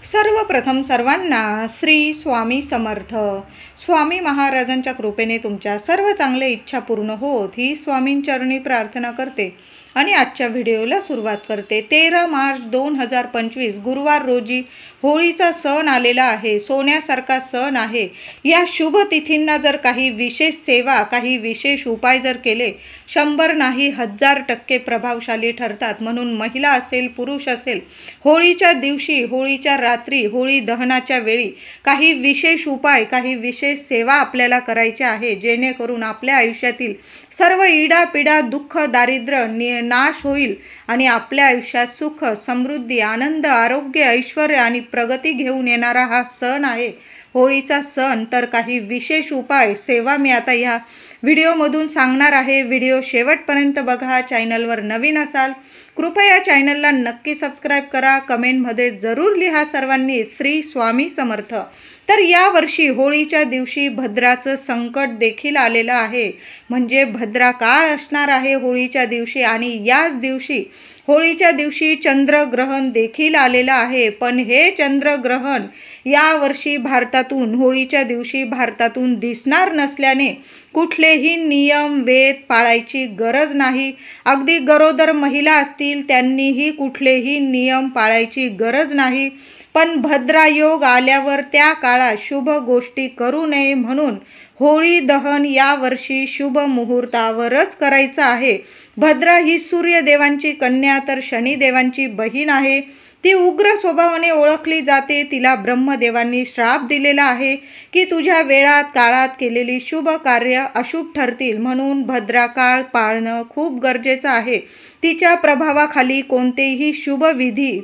सर्वप्रथम सर्वांना श्री स्वामी समर्थ. स्वामी महाराजांच्या कृपेने तुमच्या सर्व चांगल्या इच्छा पूर्ण होत ही स्वामींचरणी प्रार्थना करते आणि आजच्या व्हिडिओला सुरुवात करते. 13 मार्च 2025 गुरुवार रोजी होळीचा सण आलेला आहे. सोन्यासारखा सण आहे. या शुभ तिथींना जर काही विशेष सेवा, काही विशेष उपाय जर केले, 100 नाही 1000% प्रभावशाली ठरतात. म्हणून महिला असेल, पुरुष असेल, होळीच्या दिवशी, होळीच्या रात्री, होळी दहनाच्या वेळी काही विशेष उपाय, काही विशेष सेवा आपल्याला करायच्या आहे, जेणेकरून आपल्या आयुष्यातील सर्व इडापिडा, दुःख, दारिद्र्य नाश होईल आणि आपल्या आयुष्यात सुख, समृद्धी, आनंद, आरोग्य, ऐश्वर्य आणि प्रगती घेऊन येणारा हा सण आहे, होळीचा सण. तर काही विशेष उपाय, सेवा मी आता ह्या व्हिडिओमधून सांगणार आहे. व्हिडिओ शेवटपर्यंत बघा. चॅनलवर नवीन असाल कृपया चॅनलला नक्की सबस्क्राईब करा. कमेंटमध्ये जरूर लिहा सर्वांनी श्री स्वामी समर्थ. तर यावर्षी होळीच्या दिवशी भद्राचं संकट देखील आलेलं आहे. म्हणजे भद्रा काळ असणार आहे होळीच्या दिवशी. आणि याच दिवशी, होळीच्या दिवशी चंद्रग्रहण देखील आलेलं आहे. पण हे चंद्रग्रहण यावर्षी भारतातून, होळीच्या दिवशी भारतातून दिसणार नसल्याने कुठलेही नियम, वेद पाळायची गरज नाही. अगदी गरोदर महिला असतील त्यांनीही कुठलेही नियम पाळायची गरज नाही. पण भद्रायोग आल्यावर त्या काळात शुभ गोष्टी करू नये म्हणून होळी दहन यावर्षी शुभ मुहूर्तावरच करायचं आहे. भद्रा ही सूर्यदेवांची कन्या तर शनिदेवांची बहीण आहे. ती उग्र स्वभावाने ओळखली जाते. तिला ब्रह्मदेवांनी श्राप दिलेला आहे की तुझ्या वेळात काळात केलेली शुभ कार्य अशुभ ठरतील. म्हणून भद्रा काळ पाळणं खूप गरजेचं आहे. तिच्या प्रभावाखाली कोणतेही शुभ विधी,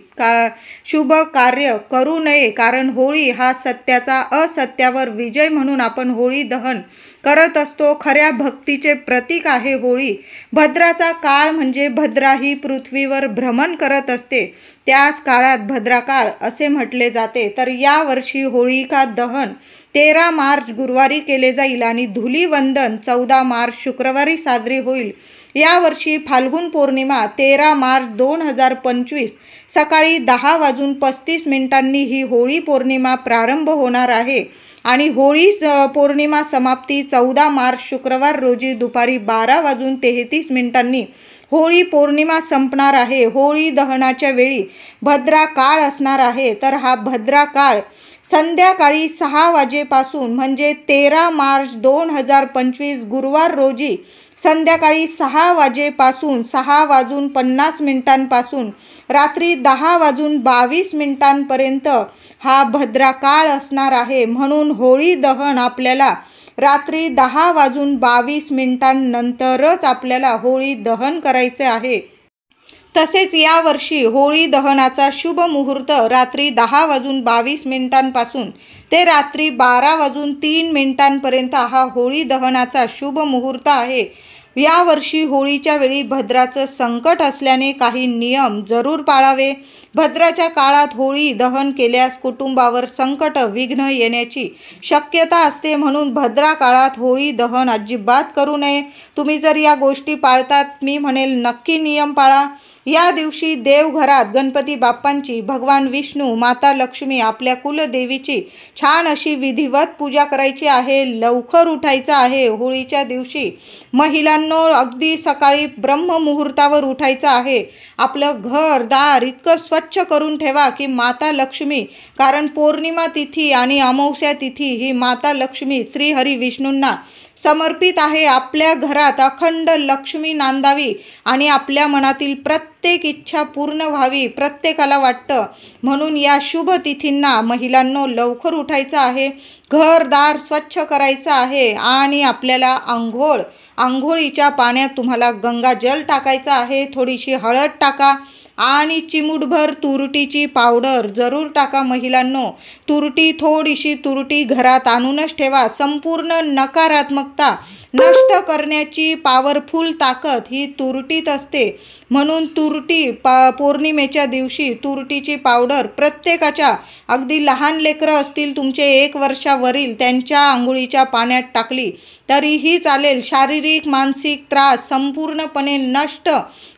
शुभ कार्य करू नये. कारण होळी हा सत्याचा असत्यावर विजय म्हणून आपण होळी दहन करत असतो. खऱ्या भक्तीचे प्रतीक आहे होळी. भद्राचा काळ म्हणजे भद्रा ही पृथ्वीवर भ्रमण करत असते. त्याच काळात भद्राकाळ असे म्हटले जाते. तर यावर्षी होळिका दहन 13 मार्च गुरुवारी केले जाईल आणि धुलीवंदन 14 मार्च शुक्रवारी साजरी होईल. यावर्षी फाल्गुन पौर्णिमा 13 मार्च 2025 सकाळी 10:35 ही होळी पौर्णिमा प्रारंभ होणार आहे आणि होळी पौर्णिमा समाप्ती 14 मार्च शुक्रवार रोजी दुपारी 12:33 होळी पौर्णिमा संपणार आहे. होळी दहनाच्या वेळी भद्रा काळ असणार आहे. तर हा भद्रा काळ संध्याकाळी 6 वाजेपासून म्हणजे 13 मार्च 2025 गुरुवार रोजी संध्याकाळी 6 वाजेपासून 6:50 रात्री 10:22 हा भद्रा काळ असणार आहे. म्हणून होळी दहन आपल्याला रात्री 10:22 नंतरच आपल्याला होळी दहन करायचे आहे. तसेच यावर्षी होळी दहनाचा शुभ मुहूर्त रात्री 10:22 ते रात्री 12:03 हा होळी दहनाचा शुभ मुहूर्त आहे. यावर्षी होळीच्या वेळी भद्राचं संकट असल्याने काही नियम जरूर पाळावे. भद्राच्या काळात होळी दहन केल्यास कुटुंबावर संकट, विघ्न येण्याची शक्यता असते. म्हणून भद्रा काळात होळी दहन अजिबात करू नये. तुम्ही जर या गोष्टी पाळतात, मी म्हणेल नक्की नियम पाळा. या दिवशी देवघरात गणपती बाप्पांची, भगवान विष्णू, माता लक्ष्मी, आपल्या कुलदेवीची छान अशी विधिवत पूजा करायची आहे. लवकर उठायचं आहे. होळीच्या दिवशी महिलांनो अगदी सकाळी ब्रह्ममुहूर्तावर उठायचं आहे. आपलं घर दार इतकं स्वच्छ करून ठेवा की माता लक्ष्मी, कारण पौर्णिमा तिथी आणि अमावस्या तिथी ही माता लक्ष्मी, श्रीहरी विष्णूंना समर्पित आहे. आपल्या घरात अखंड लक्ष्मी नांदावी आणि आपल्या मनातील प्रत्येक इच्छा पूर्ण व्हावी प्रत्येकाला वाटतं. म्हणून या शुभ तिथींना महिलांनो लवकर उठायचं आहे. घरदार स्वच्छ करायचं आहे आणि आपल्याला आंघोळीच्या पाण्यात तुम्हाला गंगाजल टाकायचं आहे. थोडीशी हळद टाका आणि चिमूटभर तुरटीची पावडर जरूर टाका. महिलांनो थोडीशी तुरटी घरात आणूनच ठेवा. संपूर्ण नकारात्मकता नष्ट करण्याची पॉवरफुल ताकद ही तुरटीत असते. म्हणून तुरटी पौर्णिमेच्या दिवशी तुरटीची पावडर प्रत्येकाच्या, अगदी लहान लेकरं असतील तुमचे 1 वर्षावरील, त्यांच्या अंघोळीच्या पाण्यात टाकली तरीही चालेल. शारीरिक मानसिक त्रास संपूर्णपणे नष्ट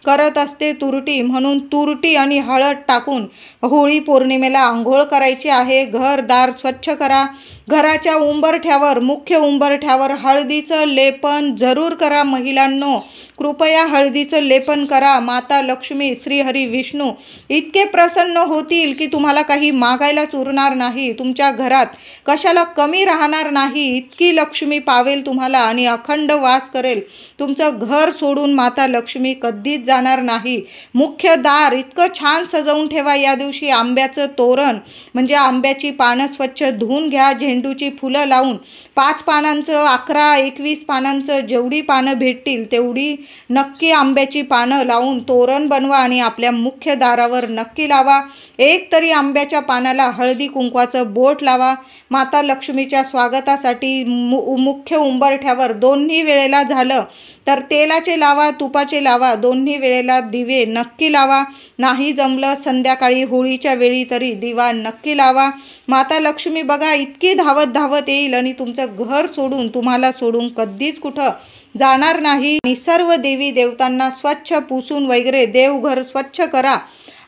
करत असते तुरटी. म्हणून तुरटी आणि हळद टाकून होळी पौर्णिमेला आंघोळ करायची आहे. घरदार स्वच्छ करा. घराच्या उंबरठ्यावर, मुख्य उंबरठ्यावर हळदीचं लेपन जरूर करा. महिलांनो, कृपया हळदीचं लेपन करा. माता लक्ष्मी, श्रीहरी विष्णू इतके प्रसन्न होतील की तुम्हाला काही मागायलाच उरणार नाही. तुमच्या घरात कशाला कमी राहणार नाही, इतकी लक्ष्मी पावेल तुम्हाला आणि अखंड वास करेल. तुमचं घर सोडून माता लक्ष्मी कधीच जाणार नाही. मुख्य दार इतकं छान सजवून ठेवा. या दिवशी आंब्याचं तोरण म्हणजे आंब्याची पानं स्वच्छ धुवून घ्या. झेंडूची फुलं लावून 5 पानांचं, 11, 21 पानांचं, जेवढी पानं भेटतील तेवढी नक्की आंब्याची पानं लावून तोरण बनवा आणि आपल्या मुख्य दारावर नक्की लावा. एक तरी आंब्याच्या पानाला हळदी कुंकवाचं बोट लावा. माता लक्ष्मीच्या स्वागतासाठी मुख्य उंबरठ्यावर दोन्ही वेळेला झालं तर तेलाचे लावा, तुपाचे लावा. दोन्ही वेळेला दिवे नक्की लावा. नाही जमलं संध्याकाळी होळीच्या वेळी तरी दिवा नक्की लावा. माता लक्ष्मी बघा इतकी धावत धावत येईल आणि तुमचं घर सोडून, तुम्हाला सोडून कधीच कुठं जाणार नाही. आणि सर्व देवी देवतांना स्वच्छ पुसून वगैरे देवघर स्वच्छ करा.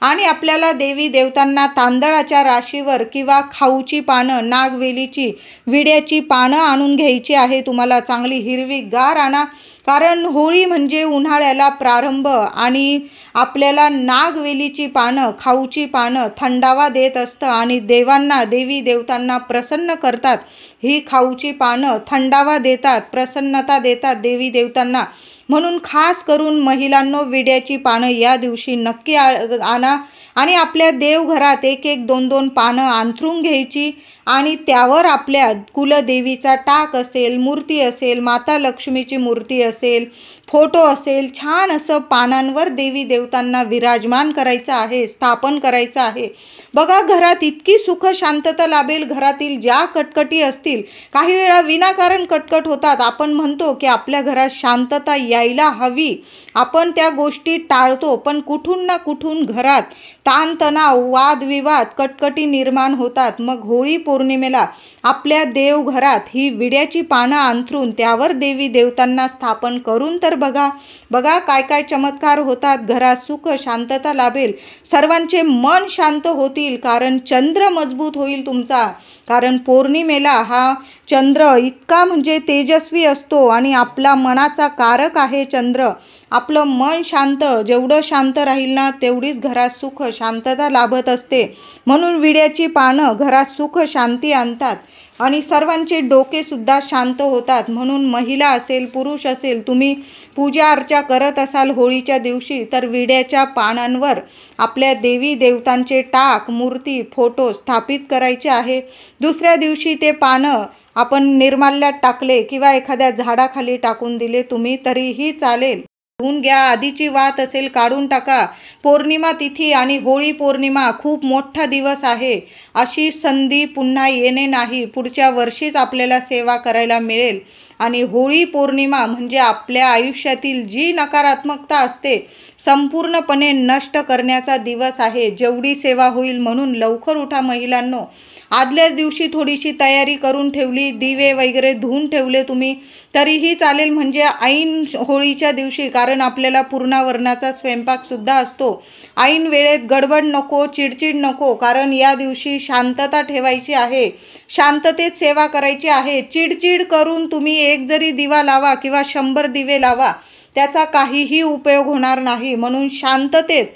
आणि आपल्याला देवी देवतांना तांदळाच्या राशीवर किंवा खाऊची पानं, नागवेलीची, विड्याची पानं आणून घ्यायची आहे. तुम्हाला चांगली हिरवीगार आणा, कारण होळी म्हणजे उन्हाळ्याला प्रारंभ आणि आपल्याला नागवेलीची पानं, खाऊची पानं थंडावा देत असतं आणि देवांना, देवी देवतांना प्रसन्न करतात. ही खाऊची पानं थंडावा देतात, प्रसन्नता देतात देवी देवतांना. म्हणून खास करून महिलांनो, विड्याची पानं या दिवशी नक्की आणा आणि आपल्या देवघरात 1-1, 2-2 पानं अंथरून घ्यायची आणि त्यावर आपल्या कुलदेवीचा टाक असेल, मूर्ती असेल, माता लक्ष्मीची मूर्ती असेल, फोटो असेल, छान असं पानांवर देवी देवतांना विराजमान करायचं आहे, स्थापन करायचं आहे. बघा घरात इतकी सुख शांतता लाभेल. घरातील ज्या कटकटी असतील, काही वेळा विनाकारण कटकट होतात. आपण म्हणतो की आपल्या घरात शांतता यायला हवी, आपण त्या गोष्टी टाळतो, पण कुठून ना कुठून घरात ताणतणाव, वादविवाद, कटकटी निर्माण होतात. मग होळी पौर्णिमेला आपल्या देवघरात ही विड्याची पानं अंथरून त्यावर देवी देवतांना स्थापन करून तर बघा काय काय चमत्कार होतात. घरात सुख शांतता लाभेल. सर्वांचे मन शांत होतील, कारण चंद्र मजबूत होईल तुमचा. कारण पौर्णिमेला हा चंद्र इतका म्हणजे तेजस्वी असतो आणि आपला मनाचा कारक आहे चंद्र. आपलं मन शांत, जेवढं शांत राहील ना तेवढीच घरात सुख शांतता लाभत असते. म्हणून विड्याची पानं घरात सुख शांती आणतात आणि सर्वांचे डोकेसुद्धा शांत होतात. म्हणून महिला असेल, पुरुष असेल, तुम्ही पूजा अर्चा करत असाल होळीच्या दिवशी तर विड्याच्या पानांवर आपल्या देवी देवतांचे टाक, मूर्ती, फोटो स्थापित करायचे आहे. दुसऱ्या दिवशी ते पानं आपण निर्माल्यात टाकले किंवा एखाद्या झाडाखाली टाकून दिले तुम्ही तरीही चालेल. धुवून घ्या. आधीची वात असेल काढून टाका. पौर्णिमा तिथी आणि होळी पौर्णिमा खूप मोठा दिवस आहे. अशी संधी पुन्हा येणे नाही. पुढच्या वर्षीच आपल्याला सेवा करायला मिळेल. आणि होळी पौर्णिमा म्हणजे आपल्या आयुष्यातील जी नकारात्मकता असते संपूर्णपणे नष्ट करण्याचा दिवस आहे. जेवढी सेवा होईल म्हणून लवकर उठा महिलांनो. आदल्याच दिवशी थोडीशी तयारी करून ठेवली, दिवे वगैरे धुवून ठेवले तुम्ही तरीही चालेल. म्हणजे ऐन होळीच्या दिवशी, कारण आपल्याला पूर्णावरणाचा स्वयंपाकसुद्धा असतो, ऐन वेळेत गडबड नको, चिडचिड नको. कारण या दिवशी शांतता ठेवायची आहे, शांततेत सेवा करायची आहे. चिडचिड करून तुम्ही एक जरी दिवा लावा किंवा 100 दिवे लावा त्याचा काहीही उपयोग होणार नाही. म्हणून शांततेत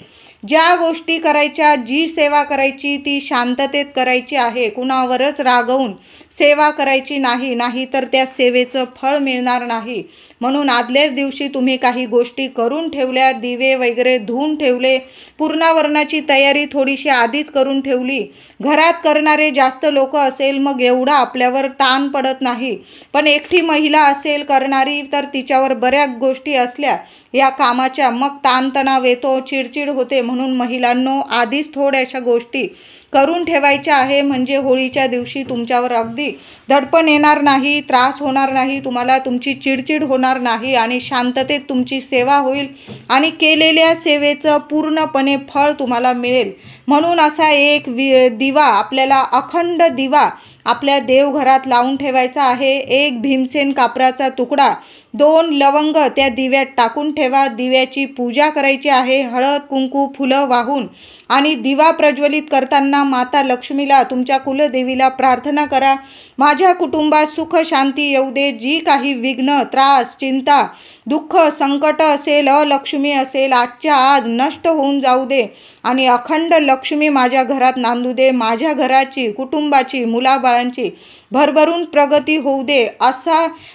ज्या गोष्टी करायच्या, जी सेवा करायची ती शांततेत करायची आहे. कुणावरच रागवून सेवा करायची नाही, नाही तर त्या सेवेचं फळ मिळणार नाही. म्हणून आदल्याच दिवशी तुम्ही काही गोष्टी करून ठेवल्या, दिवे वगैरे धुवून ठेवले, पूर्णावरणाची तयारी थोडीशी आधीच करून ठेवली. घरात करणारे जास्त लोक असेल मग एवढा आपल्यावर ताण पडत नाही. पण एकटी महिला असेल करणारी तर तिच्यावर बऱ्याच गोष्टी असल्या या कामाच्या, मग ताणतणाव येतो, चिडचिड होते. म्हणून महिलांनो आधीच थोड्याशा गोष्टी करून ठेवायच्या आहे, म्हणजे होळीच्या दिवशी तुमच्यावर अगदी दडपण येणार नाही, त्रास होणार नाही, तुम्हाला तुमची चिडचिड होणार नाही आणि शांततेत तुमची सेवा होईल आणि केलेल्या सेवेचं पूर्णपणे फळ तुम्हाला मिळेल. म्हणून असा एक दिवा आपल्याला, अखंड दिवा आपल्या देवघरात लावून ठेवायचा आहे. एक भीमसेन कापराचा तुकडा, 2 लवंग त्या दिव्यात टाकून ठेवा. दिव्याची पूजा करायची आहे, हळद कुंकू फुलं वाहून. आणि दिवा प्रज्वलित करताना माता लक्ष्मीला, तुमच्या कुलदेवीला प्रार्थना करा, माझ्या कुटुंबात सुख शांती येऊ दे, जी काही विघ्न, त्रास, चिंता, दुःख, संकट असेल, अलक्ष्मी असेल, आजच्या आज नष्ट होऊन जाऊ दे आणि अखंड लक्ष्मी माझ्या घरात नांदू दे. माझ्या घराची, कुटुंबाची, मुलाबाळांची भरभरून प्रगती होऊ दे,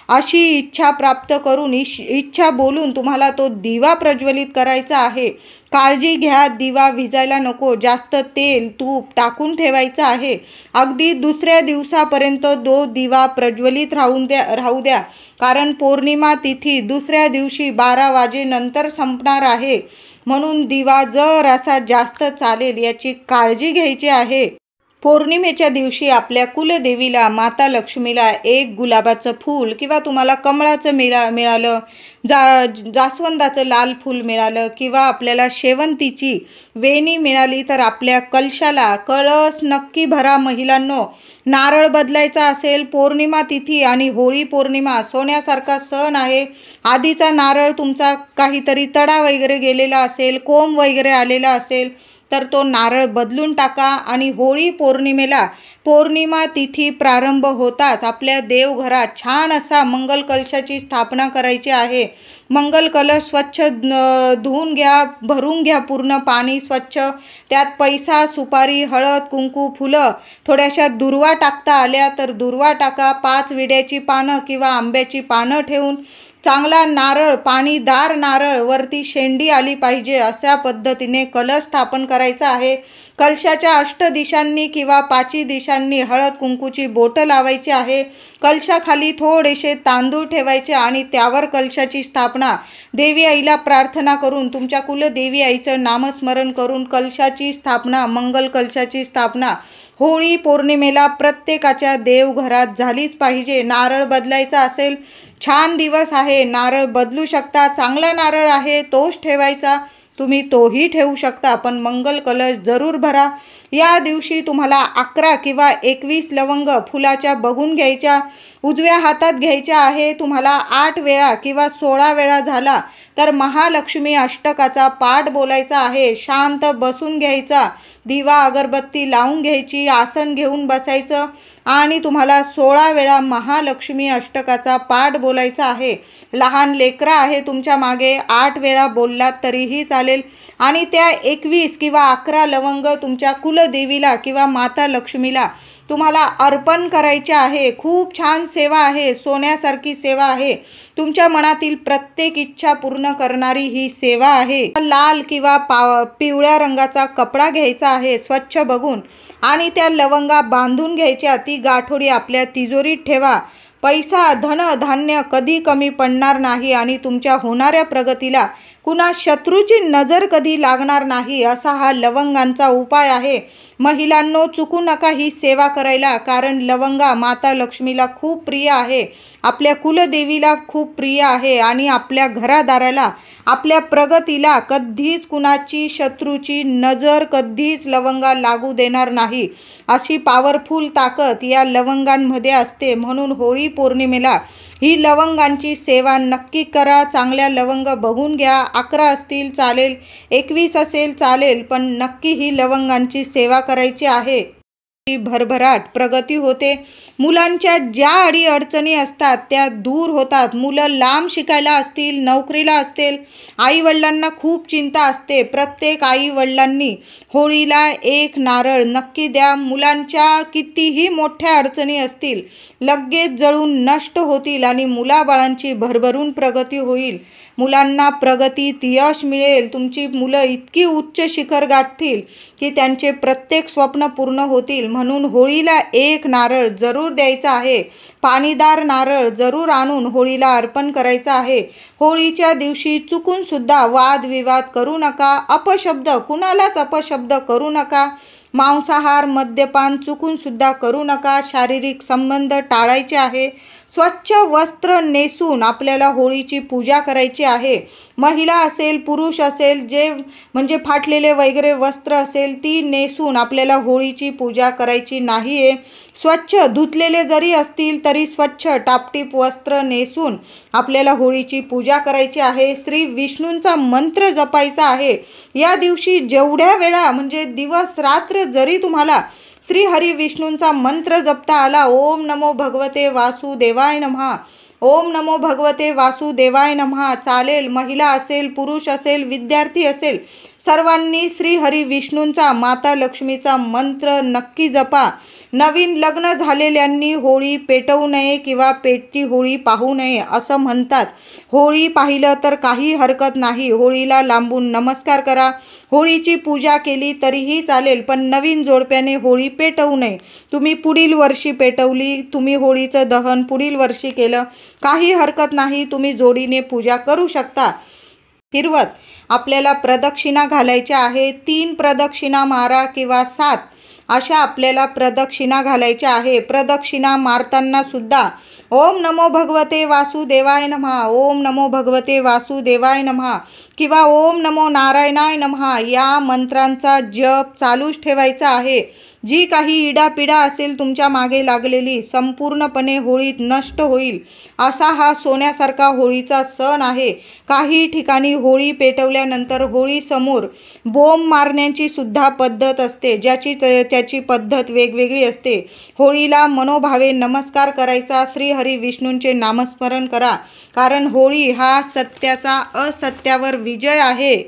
अशी इच्छा प्राप्त करून, इच्छा बोलून तुम्हाला तो दिवा प्रज्वलित करायचा आहे. काळजी घ्या, दिवा विजायला नको, जास्त तेल तूप टाकून ठेवायचं आहे. अगदी दुसऱ्या दिवसापर्यंत तो दिवा प्रज्वलित राहू द्या, कारण पौर्णिमा तिथी दुसऱ्या दिवशी 12 वाजेनंतर संपणार आहे. म्हणून दिवा जर असा जास्त चालेल याची काळजी घ्यायची आहे. पौर्णिमेच्या दिवशी आपल्या कुलदेवीला, माता लक्ष्मीला एक गुलाबाचं फूल किंवा तुम्हाला कमळाचं मिळालं, जास्वंदाचं लाल फूल मिळालं किंवा आपल्याला शेवंतीची वेणी मिळाली तर आपल्या कलशाला कळस नक्की भरा. महिलांनो, नारळ बदलायचा असेल, पौर्णिमा तिथी आणि होळी पौर्णिमा सोन्यासारखा सण आहे. आधीचा नारळ तुमचा काहीतरी तडा वगैरे गेलेला असेल, कोंब वगैरे आलेला असेल तर तो नारळ बदलून टाका. आणि होळी पौर्णिमेला, पौर्णिमा तिथी प्रारंभ होताच आपल्या देवघरात छान असा मंगल कलशाची स्थापना करायची आहे. मंगल कलश स्वच्छ धुवून घ्या, भरून घ्या, पूर्ण पाणी स्वच्छ, त्यात पैसा, सुपारी, हळद कुंकू फुलं, थोड्याशा दुर्वा टाकता आल्या तर दुर्वा टाका. 5 विड्याची पानं किंवा आंब्याची पानं ठेवून चांगला नारळ, पाणीदार नारळ, वरती शेंडी आली पाहिजे अशा पद्धतीने कलश स्थापन करायचा आहे. कलशाच्या 8 दिशांनी किंवा 5 दिशांनी हळद कुंकूची बोटं लावायची आहे. कलशाखाली थोडेसे तांदूळ ठेवायचे आणि त्यावर कलशाची स्थापना, देवी आईला प्रार्थना करून, तुमच्या कुलदेवी आईचं नामस्मरण करून कलशाची स्थापना, मंगल कलशाची स्थापना होळी पौर्णिमेला प्रत्येकाच्या देवघरात झालीच पाहिजे. नारळ बदलायचा असेल, छान दिवस आहे, नारळ बदलू शकता. चांगला नारळ आहे तोच ठेवायचा, तुम्ही तोही ठेवू शकता, पण मंगल कलश जरूर भरा. या दिवशी तुम्हाला 11 किंवा 21 लवंग फुलाच्या बघून घ्यायच्या, उजव्या हातात घ्यायच्या आहे. तुम्हाला 8 वेळा किंवा 16 वेळा झाला तर महालक्ष्मी अष्टकाचा पाठ बोलायचा आहे. शांत बसून घ्यायचा, दिवा अगरबत्ती लावून घ्यायची, आसन घेऊन बसायचं आणि तुम्हाला 16 वेळा महालक्ष्मी अष्टकाचा पाठ बोलायचा आहे. लहान लेकरं आहे तुमच्या मागे, 8 वेळा बोललात तरीही चालेल. आणि त्या 21 किंवा 11 लवंग तुमच्या कुलदेवीला किंवा माता लक्ष्मीला तुम्हाला अर्पण करायचे आहे. खूप छान सेवा आहे, सोन्यासारखी सेवा आहे. तुमच्या मनातील प्रत्येक इच्छा पूर्ण करणारी ही सेवा आहे. लाल किंवा पिवळ्या रंगाचा कपडा घ्यायचा आहे स्वच्छ बघून आणि त्या लवंगा बांधून घ्यायच्या. ती गाठोडी आपल्या तिजोरीत ठेवा. पैसा, धन, धान्य कधी कमी पडणार नाही आणि तुमच्या होणाऱ्या प्रगतीला कुणा शत्रूची नजर कधी लागणार नाही, असा हा लवंगांचा उपाय आहे. महिलांनो, चुकू नका ही सेवा करायला, कारण लवंगा माता लक्ष्मीला खूप प्रिय आहे, आपल्या कुलदेवीला खूप प्रिय आहे आणि आपल्या घरादाराला, आपल्या प्रगतीला कधीच कुणाची शत्रूची नजर कधीच लवंगा लागू देणार नाही. अशी पॉवरफुल ताकद या लवंगांमध्ये असते. म्हणून होळी पौर्णिमेला ही लवंगांची सेवा नक्की करा. चांगल्या लवंग बघून घ्या, 11 असतील चालेल, 21 असेल चालेल, पण नक्की ही लवंगांची सेवा करायची आहे. भरभराट प्रगती होते. मुलांच्या ज्या अडीअडचणी असतात त्या दूर होतात. मुलं लांब शिकायला असतील, नोकरीला असतील, आईवडिलांना खूप चिंता असते. प्रत्येक आईवडिलांनी होळीला एक नारळ नक्की द्या. मुलांच्या कितीही मोठ्या अडचणी असतील लगेच जळून नष्ट होतील आणि मुलाबाळांची भरभरून प्रगती होईल. मुलांना प्रगतीत यश मिळेल. तुमची मुलं इतकी उच्च शिखर गाठतील की त्यांचे प्रत्येक स्वप्न पूर्ण होतील. म्हणून होळीला एक नारळ जरूर द्यायचा आहे. पाणीदार नारळ जरूर आणून होळीला अर्पण करायचा आहे. होळीच्या दिवशी चुकून सुद्धा वादविवाद करू नका. अपशब्द, कुणालाच अपशब्द करू नका. मांसाहार, मद्यपान चुकूनसुद्धा करू नका. शारीरिक संबंध टाळायचे आहे. स्वच्छ वस्त्र नेसून आपल्याला होळीची पूजा करायची आहे. महिला असेल, पुरुष असेल, जे म्हणजे फाटलेले वगैरे वस्त्र असेल ती नेसून आपल्याला होळीची पूजा करायची नाही आहे. स्वच्छ धुतलेले जरी असतील तरी स्वच्छ टापटीप वस्त्र नेसून आपल्याला होळीची पूजा करायची आहे. श्री विष्णूंचा मंत्र जपायचा आहे. या दिवशी जेवढ्या वेळा म्हणजे दिवस रात्र जरी तुम्हाला श्री हरी विष्णूंचा मंत्र जपता आला, ओम नमो भगवते वासुदेवाय नमः, ओम नमो भगवते वासुदेवाय नमः, चालेल. महिला असेल, पुरुष असेल, विद्यार्थी असेल, सर्वांनी श्री हरी विष्णूंचा, माता लक्ष्मीचा मंत्र नक्की जपा. नवीन लग्न झालेल्यांनी होळी पेटवू नये किंवा पेटती होळी पाहू नये असं म्हणतात. होळी पाहिलं तर काही हरकत नाही. होळीला लांबून नमस्कार करा. होळीची पूजा केली तरीही चालेल, पण नवीन जोडप्याने होळी पेटवू नये. तुम्ही पुढील वर्षी पेटवली, तुम्ही होळीचं दहन पुढील वर्षी केलं, काही हरकत नाही. तुम्ही जोडीने पूजा करू शकता. फिरवत आपल्याला प्रदक्षिणा घालायच्या आहे. 3 प्रदक्षिणा मारा किंवा 7 अशा आपल्याला प्रदक्षिणा घालायच्या आहे. प्रदक्षिणा मारताना सुद्धा ओम नमो भगवते वासुदेवाय नमः, ओम नमो भगवते वासुदेवाय नमः किंवा ओम नमो नारायणाय नमः या मंत्रांचा जप चालूच ठेवायचा आहे. जी काही इडापिडा असेल तुमच्या मागे लागलेली संपूर्णपणे होळीत नष्ट होईल. असा हा सोन्यासारखा होळीचा सण आहे. काही ठिकाणी होळी पेटवल्यानंतर होळीसमोर बोंब मारण्याची सुद्धा पद्धत असते, ज्याची त्याची पद्धत वेगवेगळी असते. होळीला मनोभावे नमस्कार करायचा. श्री हरी विष्णूंचे नामस्मरण करा, कारण होळी हा सत्याचा असत्यावर विजय आहे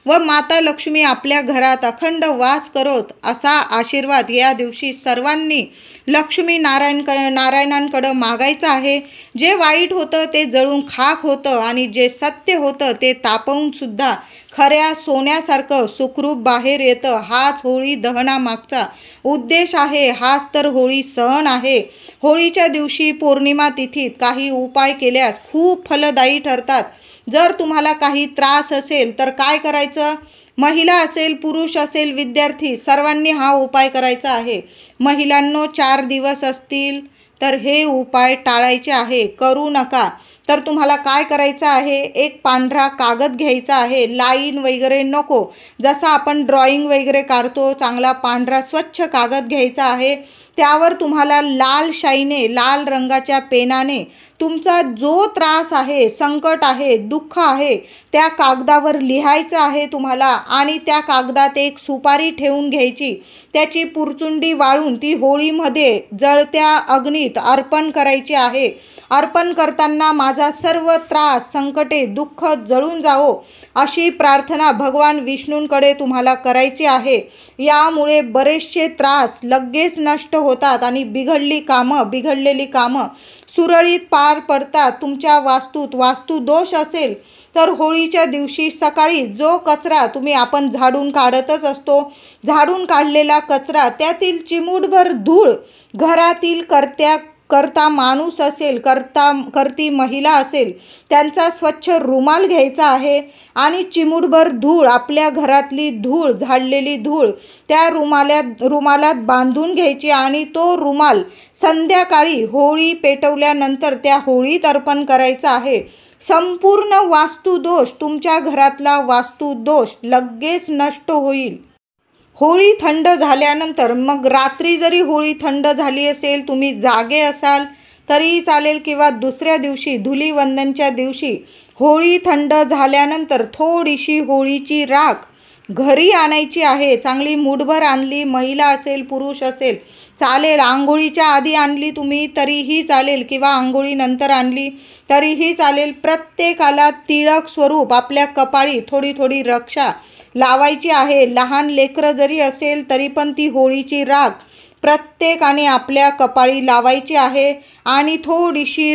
व माता लक्ष्मी आपल्या घरात अखंड वास करोत असा आशीर्वाद या दिवशी सर्वांनी लक्ष्मी नारायणांकडं मागायचं आहे. जे वाईट होतं ते जळून खाक होतं आणि जे सत्य होतं ते तापवून सुद्धा खऱ्या सोन्यासारखं सुखरूप बाहेर येतं. हाच होळी दहनामागचा उद्देश आहे. हाच तर होळी सण आहे. होळीच्या दिवशी पौर्णिमा तिथीत काही उपाय केल्यास खूप फलदायी ठरतात. जर तुम्हाला काही त्रास असेल तर काय करायचं? महिला असेल, पुरुष असेल, विद्यार्थी सर्वांनी हा उपाय करायचा आहे. महिलांनो 4 दिवस असतील तर हे उपाय टाळायचे आहे, करू नका. तर तुम्हाला काय करायचं आहे? एक पांढरा कागद घ्यायचा आहे. लाईन वगैरे नको, जसा आपण ड्रॉइंग वगैरे काढतो चांगला पांढरा स्वच्छ कागद घ्यायचा आहे. त्यावर तुम्हाला लाल शाईने, लाल रंगाच्या पेनाने तुमचा जो त्रास आहे, संकट आहे, दुःख आहे त्या कागदावर लिहायचं आहे तुम्हाला. आणि त्या कागदात एक सुपारी ठेवून घ्यायची. त्याची पुरचुंडी वाळून ती होळीमध्ये जळत्या अग्नीत अर्पण करायची आहे. अर्पण करताना माझा सर्व त्रास, संकटे, दुःख जळून जावो अशी प्रार्थना भगवान विष्णूंकडे तुम्हाला करायची आहे. यामुळे बरेचसे त्रास लगेच नष्ट होतात आणि बिघडलेली कामं सुरळीत पार पडतात. तुमच्या वास्तूत वास्तुदोष असेल तर होळीच्या दिवशी सकाळी जो कचरा आपण झाडून काढतच असतो, झाडून काढलेला कचरा, त्यातील चिमूटभर धूळ घरातील करता माणूस असेल, करती महिला असेल, त्यांचा स्वच्छ रुमाल घ्यायचा आहे आणि चिमूटभर धूळ, आपल्या घरातली धूळ, झाडलेली धूळ त्या रुमालात बांधून घ्यायची आणि तो रुमाल संध्याकाळी होळी पेटवल्यानंतर त्या होळीत अर्पण करायचा आहे. संपूर्ण वास्तुदोष, तुमच्या घरातला वास्तुदोष लगेच नष्ट होईल. होळी थंड झाल्यानंतर, मग रात्री जरी होळी थंड झाली असेल, तुम्ही जागे असाल तरीही चालेल किंवा दुसऱ्या दिवशी धुलीवंदनच्या दिवशी होळी थंड झाल्यानंतर थोडीशी होळीची राख घरी आणायची आहे. चांगली मूठभर आणली, महिला असेल, पुरुष असेल चालेल. आंघोळीच्या आधी आणली तुम्ही तरीही चालेल किंवा आंघोळीनंतर आणली तरीही चालेल. प्रत्येकाला तिळक स्वरूप आपल्या कपाळी थोडी थोडी रक्षा लावायची आहे. लहान लेकरं जरी असेल तरी पण ती होळीची राख प्रत्येकाने आपल्या कपाळी लावायची आहे. आणि थोडीशी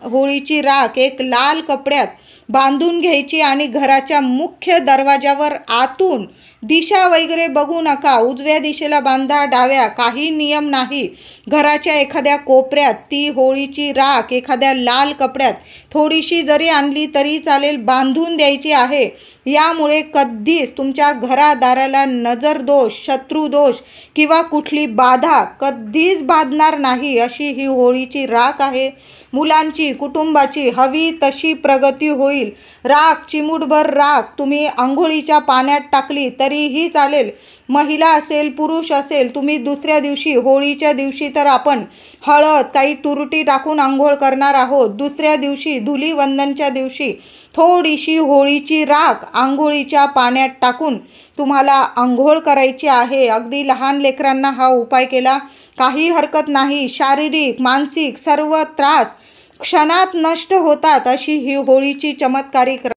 होळीची राख एक लाल कपड्यात बांधून घ्यायची आणि घराच्या मुख्य दरवाजावर आतून दिशा वगैरे बघू नका, उजव्या दिशेला बांधा, डाव्या, काही नियम नाही. घराच्या एखाद्या कोपऱ्यात ती होळीची राख एखाद्या लाल कपड्यात थोडीशी जरी आणली तरी चालेल, बांधून द्यायची आहे. यामुळे कधीच तुमच्या घरादाराला नजरदोष, शत्रुदोष किंवा कुठली बाधा कधीच बाधणार नाही, अशी ही होळीची राख आहे. मुलांची, कुटुंबाची हवी तशी प्रगती होईल. राख, चिमूटभर राख तुम्ही आंघोळीच्या पाण्यात टाकली तरीही चालेल. महिला असेल, पुरुष असेल, तुम्ही दुसऱ्या दिवशी, होळीच्या दिवशी तर आपण हळद, काही तुरटी टाकून आंघोळ करणार आहोत. दुसऱ्या दिवशी, धुलीवंदनच्या दिवशी थोडीशी होळीची राख आंघोळीच्या पाण्यात टाकून तुम्हाला आंघोळ करायची आहे. अगदी लहान लेकरांना हा उपाय केला काही हरकत नाही. शारीरिक, मानसिक सर्व त्रास क्षणात नष्ट होतात, अशी ही होळीची चमत्कारिक.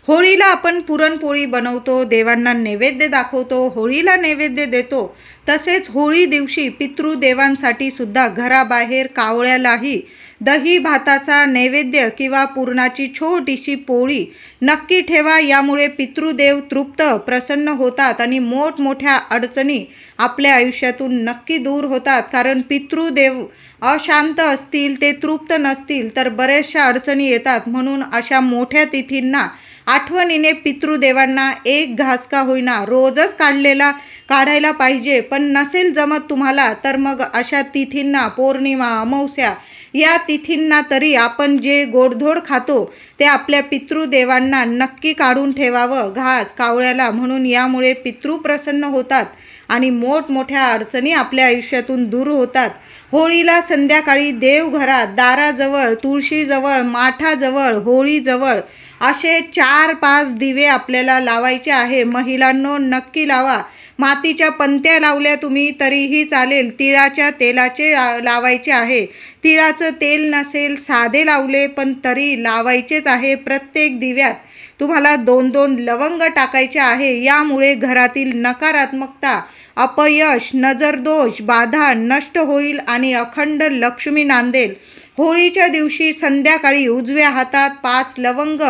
होळीला आपण पुरणपोळी बनवतो, देवांना नैवेद्य दाखवतो, होळीला नैवेद्य देतो. तसेच होळी दिवशी पितृदेवांसाठी सुद्धा घराबाहेर कावळ्यालाही दही भाताचा नैवेद्य किंवा पुरणाची छोटीशी पोळी नक्की ठेवा. यामुळे पितृदेव तृप्त, प्रसन्न होतात आणि मोठमोठ्या अडचणी आपल्या आयुष्यातून नक्की दूर होतात. कारण पितृदेव अशांत असतील, ते तृप्त नसतील तर बऱ्याचशा अडचणी येतात. म्हणून अशा मोठ्या तिथींना आठवणीने पितृदेवांना एक घास का होईना रोजच काढायला पाहिजे. पण नसेल जमत तुम्हाला तर मग अशा तिथींना, पौर्णिमा, अमावस्या या तिथींना तरी आपण जे गोडधोड खातो ते आपल्या पितृदेवांना नक्की काढून ठेवावं, घास कावळ्याला. म्हणून यामुळे पितृ प्रसन्न होतात आणि मोठमोठ्या अडचणी आपल्या आयुष्यातून दूर होतात. होळीला संध्याकाळी देवघरात, दाराजवळ, तुळशीजवळ, माठाजवळ, होळीजवळ असे 4-5 दिवे आपल्याला लावायचे आहे. महिलांनो नक्की लावा. मातीच्या पंत्या लावल्या तुम्ही तरीही चालेल. तिळाच्या तेलाचे लावायचे आहे. तिळाचं तेल नसेल, साधे लावले पण तरी लावायचेच आहे. प्रत्येक दिव्यात तुम्हाला 2-2 लवंग टाकायचे आहे. यामुळे घरातील नकारात्मकता, अपयश, नजरदोष, बाधा नष्ट होईल आणि अखंड लक्ष्मी नांदेल. होळीच्या दिवशी संध्याकाळी उजव्या हातात 5 लवंग,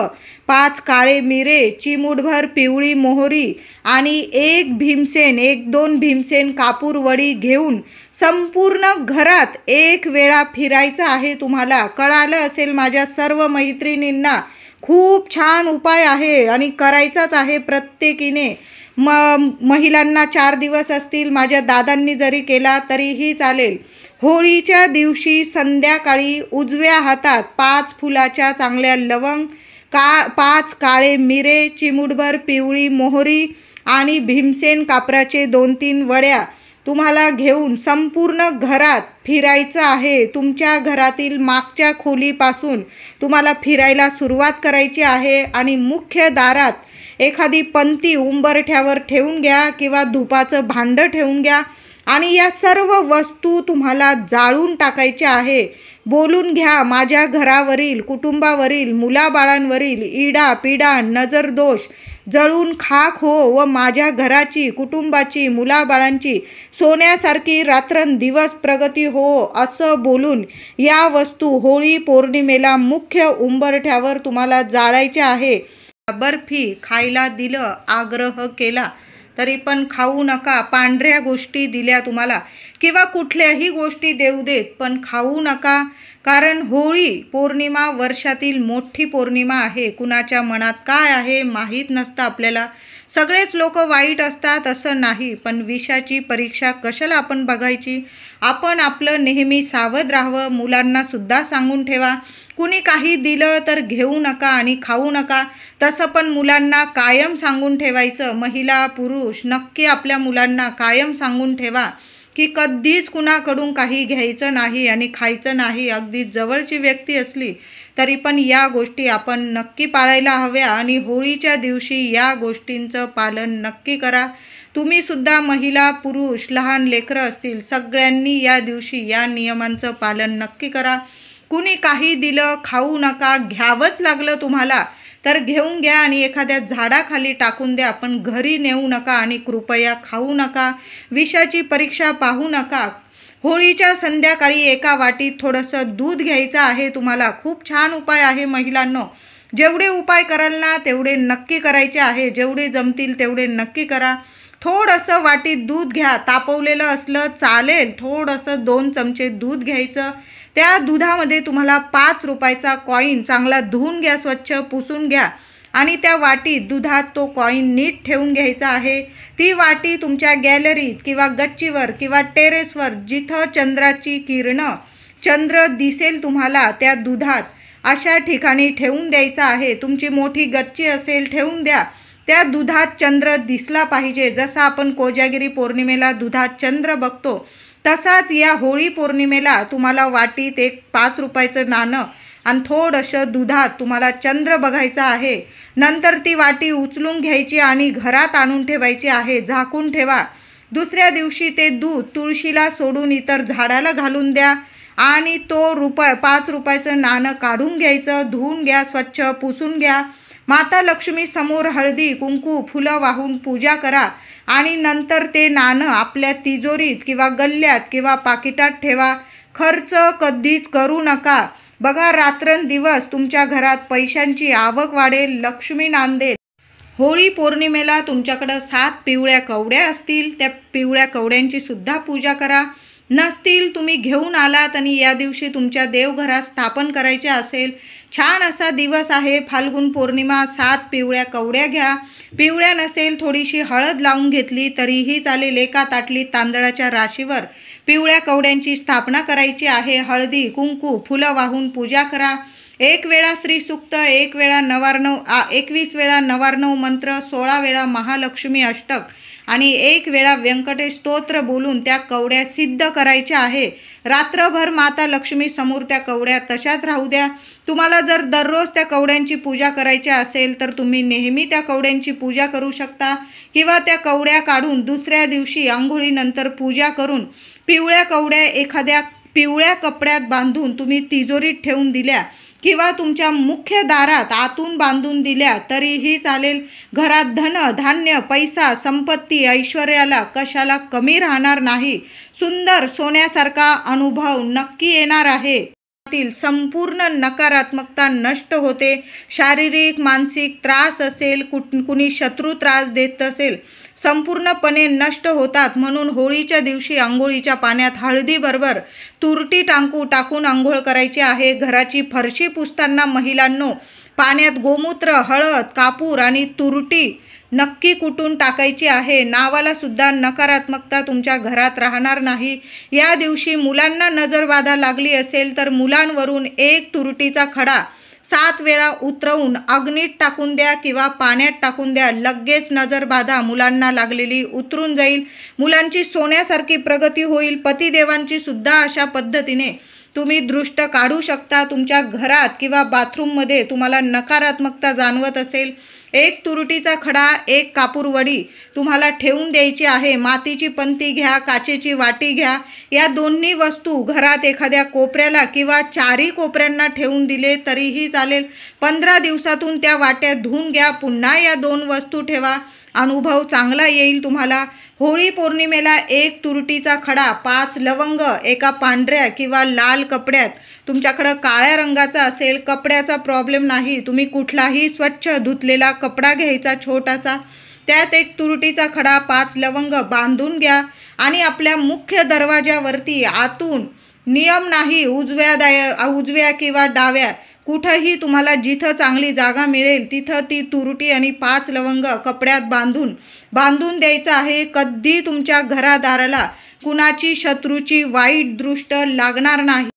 5 काळे मिरे, चिमूटभर पिवळी मोहरी आणि 1-2 भीमसेन कापूर वडी घेऊन संपूर्ण घरात 1 वेळा फिरायचं आहे तुम्हाला. कळालं असेल माझ्या सर्व मैत्रिणींना, खूप छान उपाय आहे आणि करायचाच आहे प्रत्येकीने. महिलांना 4 दिवस असतील, माझ्या दादांनी जरी केला तरीही चालेल. होळीच्या दिवशी संध्याकाळी उजव्या हातात 5 फुलाच्या चांगल्या लवंग, 5 काळे मिरे, चिमूटभर पिवळी मोहरी आणि भीमसेन कापराचे 2-3 वड्या तुम्हाला घेऊन संपूर्ण घरात फिरायचं आहे. तुमच्या घरातील मागच्या खोलीपासून तुम्हाला फिरायला सुरुवात करायची आहे आणि मुख्य दारात एखादी पंती उंबरठ्यावर ठेवून घ्या किंवा धुपाचं भांडं ठेवून घ्या आणि या सर्व वस्तू तुम्हाला जाळून टाकायच्या आहे. बोलून घ्या, माझ्या घरावरील, कुटुंबावरील, मुलाबाळांवरील इडा पिडा, नजरदोष जळून खाक हो व माझ्या घराची, कुटुंबाची, मुलाबाळांची सोन्यासारखी रात्रंदिवस प्रगती हो, असं बोलून या वस्तू होळी पौर्णिमेला मुख्य उंबरठ्यावर तुम्हाला जाळायच्या आहे. बर्फी खायला दिलं, आग्रह केला तरी पण खाऊ नका. पांढऱ्या गोष्टी दिल्या तुम्हाला किंवा कुठल्याही गोष्टी देऊ देत पण खाऊ नका. कारण होळी पौर्णिमा वर्षातील मोठी पौर्णिमा आहे. कुणाच्या मनात काय आहे माहीत नसतं आपल्याला. सगळेच लोक वाईट असतात असं नाही, पण विषाची परीक्षा कशाला आपण बघायची. आपण आपलं नेहमी सावध राहावं. मुलांना सुद्धा सांगून ठेवा, कुणी काही दिलं तर घेऊ नका आणि खाऊ नका. तसं पण मुलांना कायम सांगून ठेवायचं. महिला, पुरुष नक्की आपल्या मुलांना कायम सांगून ठेवा की कधीच कुणाकडून काही घ्यायचं नाही आणि खायचं नाही. अगदी जवळची व्यक्ती असली तरी पण या गोष्टी आपण नक्की पाळायला हव्या आणि होळीच्या दिवशी या गोष्टींचं पालन नक्की करा. तुम्ही सुद्धा महिला, पुरुष, लहान लेकरं असतील, सगळ्यांनी या दिवशी या नियमांचं पालन नक्की करा. कुणी काही दिलं खाऊ नका. घ्यावंच लागलं तुम्हाला तर घेऊन घ्या आणि एखाद्या झाडाखाली टाकून द्या, पण घरी नेऊ नका आणि कृपया खाऊ नका. विषाची परीक्षा पाहू नका. होळीच्या संध्याकाळी एका वाटीत थोडंसं दूध घ्यायचं आहे तुम्हाला. खूप छान उपाय आहे महिलांनो. जेवढे उपाय कराल ना तेवढे नक्की करायचे आहे, जेवढे जमतील तेवढे नक्की करा. थोडंसं वाटीत दूध घ्या, तापवलेलं असलं चालेल, थोडंसं 2 चमचे दूध घ्यायचं. त्या दुधामध्ये तुम्हाला 5 रुपयाचा कॉईन चांगला धुवून घ्या, स्वच्छ पुसून घ्या आणि त्या वाटीत दुधात तो कॉईन नीट ठेवून घ्यायचा आहे. ती वाटी तुमच्या गॅलरीत किंवा गच्चीवर किंवा टेरेसवर जिथं चंद्राची किरणं, चंद्र दिसेल तुम्हाला त्या दुधात, अशा ठिकाणी ठेवून द्यायचा आहे. तुमची मोठी गच्ची असेल ठेवून द्या. त्या दुधात चंद्र दिसला पाहिजे. जसा आपण कोजागिरी पौर्णिमेला दुधात चंद्र बघतो तसाच या होळी पौर्णिमेला तुम्हाला वाटीत एक 5 रुपयाचं नाणं आणि थोडंसं दुधात तुम्हाला चंद्र बघायचा आहे. नंतर ती वाटी उचलून घ्यायची आणि घरात आणून ठेवायची आहे, झाकून ठेवा. दुसऱ्या दिवशी ते दूध तुळशीला सोडून इतर झाडाला घालून द्या आणि तो 5 रुपयाचं नाणं काढून घ्यायचं, धुवून घ्या, स्वच्छ पुसून घ्या. माता लक्ष्मी समोर हळदी कुंकू फुलं वाहून पूजा करा आणि नंतर ते नाणं आपल्या तिजोरीत किंवा गल्ल्यात किंवा पाकिटात ठेवा. खर्च कधीच करू नका. बघा, रात्रंदिवस तुमच्या घरात पैशांची आवक वाढेल, लक्ष्मी नांदेल. होळी पौर्णिमेला तुमच्याकडं 7 पिवळ्या कवड्या असतील, त्या पिवळ्या कवड्यांची सुद्धा पूजा करा. नसतील तुम्ही घेऊन आलात आणि या दिवशी तुमच्या देवघरात स्थापन करायचे असेल, छान असा दिवस आहे फाल्गुन पौर्णिमा. 7 पिवळ्या कवड्या घ्या. पिवळ्या नसेल थोडीशी हळद लावून घेतली तरीही चालेल. एका ताटलीत तांदळाच्या राशीवर पिवळ्या कवड्यांची स्थापना करायची आहे. हळदी कुंकू फुलं वाहून पूजा करा. 1 वेळा श्रीसूक्त, 1 वेळा 21 वेळा नवार्णव मंत्र, 16 वेळा महालक्ष्मी अष्टक आणि 1 वेळा व्यंकटेश स्तोत्र बोलून त्या कवड्या सिद्ध करायच्या आहे. रात्रभर माता लक्ष्मी समोर त्या कवड्या तशाच राहू द्या. तुम्हाला जर दररोज त्या कवड्यांची पूजा करायची असेल तर तुम्ही नेहमी त्या कवड्यांची पूजा करू शकता किंवा त्या कवड्या काढून दुसऱ्या दिवशी अंघोळीनंतर पूजा करून पिवळ्या कवड्या एखाद्या पिवळ्या कपड्यात बांधून तुम्ही तिजोरीत ठेवून दिल्या किंवा तुमच्या मुख्य दारात आतून बांधून दिल्या तरीही चालेल. घरात धन धान्य पैसा संपत्ती ऐश्वर्याला कशाला कमी राहणार नाही. सुंदर सोन्यासारखा अनुभव नक्की येणार आहे. संपूर्ण नकारात्मकता नष्ट होते. शारीरिक मानसिक त्रास असेल, कुणी शत्रू त्रास देत असेल, संपूर्णपणे नष्ट होतात. म्हणून होळीच्या दिवशी आंघोळीच्या पाण्यात हळदीबरोबर तुरटी टाकून आंघोळ करायची आहे. घराची फरशी पुसताना महिलांनो पाण्यात गोमूत्र, हळद, कापूर आणि तुरटी नक्की कुटून टाकायची आहे. नावाला सुद्धा नकारात्मकता तुमच्या घरात राहणार नाही. या दिवशी मुलांना नजरबाधा लागली असेल तर मुलांवरून 1 तुरटीचा खडा 7 वेळा उतरवून अग्नीत टाकून द्या किंवा पाण्यात टाकून द्या. लगेच नजरबाधा मुलांना लागलेली उतरून जाईल. मुलांची सोन्यासारखी प्रगती होईल. पतिदेवांची सुद्धा अशा पद्धतीने तुम्ही दृष्ट काढू शकता. तुमच्या घरात किंवा बाथरूममध्ये तुम्हाला नकारात्मकता जाणवत असेल, 1 तुरटीचा खडा, 1 कापूर वडी तुम्हाला ठेवून द्यायची आहे. मातीची पंती घ्या, काचेची वाटी घ्या. या दोन्ही वस्तू घरात एखाद्या कोपऱ्याला किंवा 4ही कोपऱ्यांना ठेवून दिले तरीही चालेल. 15 दिवसातून त्या वाट्या धुवून घ्या. पुन्हा या 2 वस्तू ठेवा. अनुभव चांगला येईल तुम्हाला. होळी पौर्णिमेला 1 तुरटीचा खडा, 5 लवंग एका पांढऱ्या किंवा लाल कपड्यात, तुमच्याकडं काळ्या रंगाचा असेल, कपड्याचा प्रॉब्लेम नाही, तुम्ही कुठलाही स्वच्छ धुतलेला कपडा घ्यायचा छोटासा, त्यात 1 तुरटीचा खडा, 5 लवंग बांधून घ्या आणि आपल्या मुख्य दरवाजावरती आतून, नियम नाही उजव्या किंवा डाव्या, कुठंही तुम्हाला जिथं चांगली जागा मिळेल तिथं ती तुरटी आणि 5 लवंग कपड्यात बांधून द्यायचं आहे. कधी तुमच्या घरादाराला कुणाची शत्रूची वाईट दृष्ट लागणार नाही.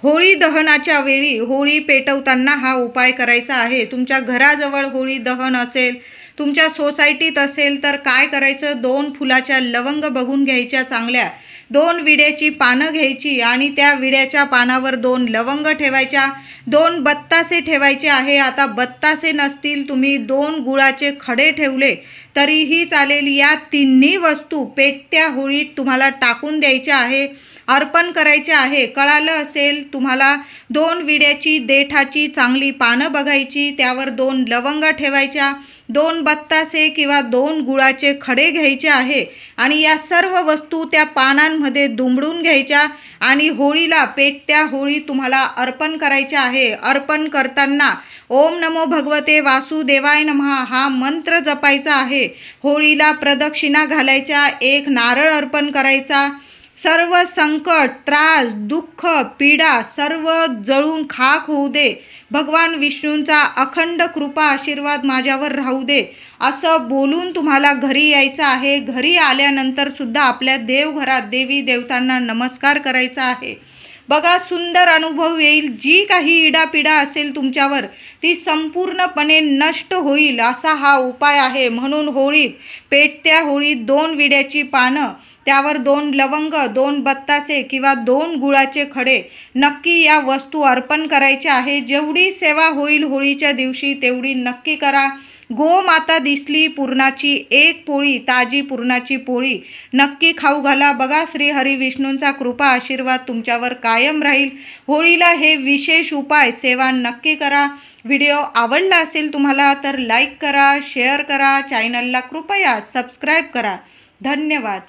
होळी दहनाच्या वेळी होळी पेटवताना हा उपाय करायचा आहे. तुमच्या घराजवळ होळी दहन असेल, तुमच्या सोसायटीत असेल तर काय करायचं, 2 फुलाच्या लवंग बघून घ्यायच्या चांगल्या, 2 विड्याची पानं घ्यायची आणि त्या विड्याच्या पानावर 2 लवंग ठेवायच्या, 2 बत्तासे ठेवायचे आहे. आता बत्तासे नसतील, तुम्ही 2 गुळाचे खडे ठेवले तरीही चालेल. या तिन्ही वस्तू पेटत्या होळीत तुम्हाला टाकून द्यायच्या आहे, अर्पण करायचे आहे. कळालं असेल तुम्हाला. 2 विड्याची देठाची चांगली पानं बघायची, त्यावर 2 लवंगा ठेवायच्या, 2 बत्तासे किंवा 2 गुळाचे खडे घ्यायचे आहे आणि या सर्व वस्तू त्या पानांमध्ये दुमडून घ्यायच्या आणि होळीला पेटत्या होळी तुम्हाला अर्पण करायच्या आहे. अर्पण करताना ओम नमो भगवते वासुदेवाय नमः हा मंत्र जपायचा आहे. होळीला प्रदक्षिणा घालायच्या, 1 नारळ अर्पण करायचा. सर्व संकट, त्रास, दुःख, पीडा सर्व जळून खाक होऊ दे. भगवान विष्णूंचा अखंड कृपा आशीर्वाद माझ्यावर राहू दे असं बोलून तुम्हाला घरी यायचं आहे. घरी आल्यानंतर सुद्धा आपल्या देवघरात देवी देवतांना नमस्कार करायचा आहे. बघा, सुंदर अनुभव येईल. जी काही इडापिडा असेल तुमच्यावर ती संपूर्णपणे नष्ट होईल असा हा उपाय आहे. म्हणून होळीत, पेटत्या होळीत 2 विड्याची पानं, त्यावर 2 लवंग, 2 बत्तासे किंवा 2 गुळाचे खडे नक्की या वस्तू अर्पण करायच्या आहे. जेवढी सेवा होईल होळीच्या दिवशी तेवढी नक्की करा. गोमाता दिसली पुरणाची 1 पोळी, ताजी पुरणाची पोळी नक्की खाऊ घाला. बघा, श्री हरी विष्णूंचा कृपा आशीर्वाद तुमच्यावर कायम राहील. होळीला हे विशेष उपाय सेवा नक्की करा. व्हिडिओ आवडला असेल तुम्हाला तर लाईक करा, शेअर करा, चॅनलला कृपया सबस्क्राईब करा. धन्यवाद.